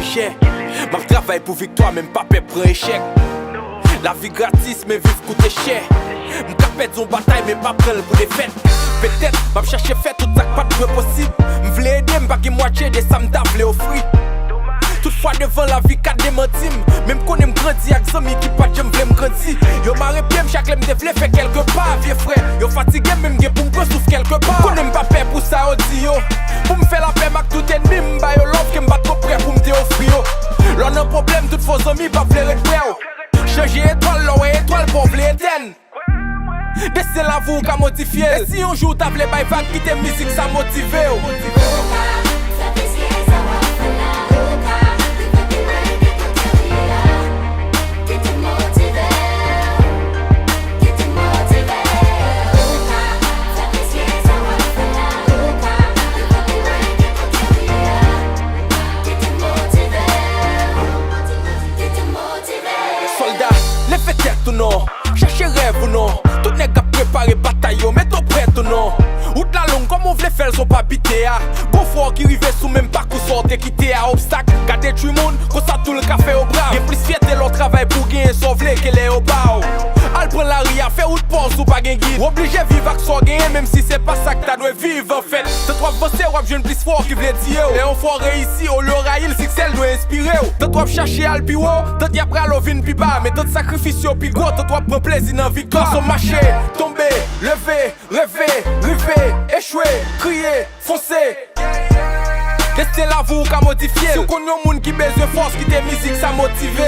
cher. Ma travail pour victoire, même pas paix pour échec. La vie gratis, mais vivre coûte cher. M'capette son bataille, mais pas prendre pour des fêtes. Peut-être, m'a chercher faire tout ça pas de possible. M'v'lais aider, m'pas qui moitié de ça m't'avle offrir. Toutefois devant la vie qu'a démentim. Même qu'on aime grandir avec amis qui pas j'aime v'lait m'grandir. Yo marre bien chaque l'aime devle fait quelque part vieux frère. Yo fatigué même gen pour m'prendre souffle quelque part. Qu'on aime pas paix pour ça dit yo. Pour m'faire la paix mak tout ennemi m'ba yo love que m'bat trop près pour m'te offrir yo. L'on a un problème toutes faux amis pas v'lait près yo. Changer étoile l'on étoile pour v'lait éteindre. Descends la vous qu'a modifié. Et si un jour t'as v'lait bay vague quitter musique ça motive yo. Ou non, cherchez rêve ou non. Tout n'est qu'à préparer bataille, mettons prêt ou non. Route la longue comme on voulait faire, son pas pité à. Bon fort qui rivait sous même parcours sortait quitter à obstacle. Qu'a détruit monde, qu'on ça tout le café au bras. Y'a plus fierté leur travail pour gagner sauver qu'elle est au bas. Al prend la ria, fait route pause ou pas gain guide. Obligé vivre avec son gain, même si c'est pas ça que t'as dû vivre en fait. Te trois bosser, ou jeune plus fort qui voulait dire. Et on faut réussir, au l'aura il, c'est que celle doit inspirer. Te trois chercher al pi haut, te dis après l'ovine pi bas. Mais te sacrifice au pi gros, te trois prend plaisir dans victoire. Son marché, tomber, lever, rêver, river, échouer, crier, foncer. Restez là vous qu'à modifier. Si vous connaissez un monde qui baise de force, qui te musique, ça motive.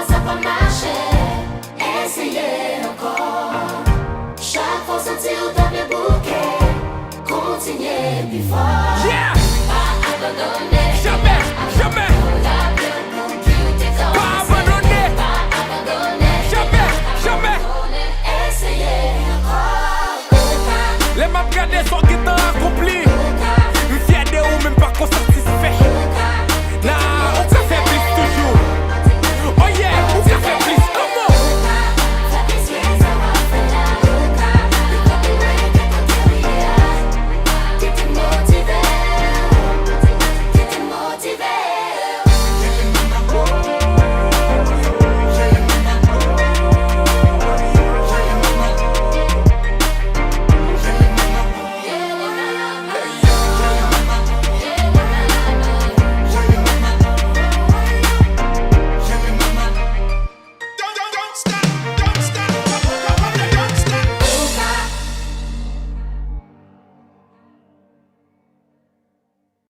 Ça va marcher, essayez encore. Chaque fois sentir dans le bouquet, continuez plus fort. Yeah! Pas abandonner, Jamais, jamais. Pas abandonner, pas abandonner, jamais, jamais. essayez encore. Les maps gardés sont qui t'ont accompli. Une fière de ou même pas qu'on satisfait. Nah,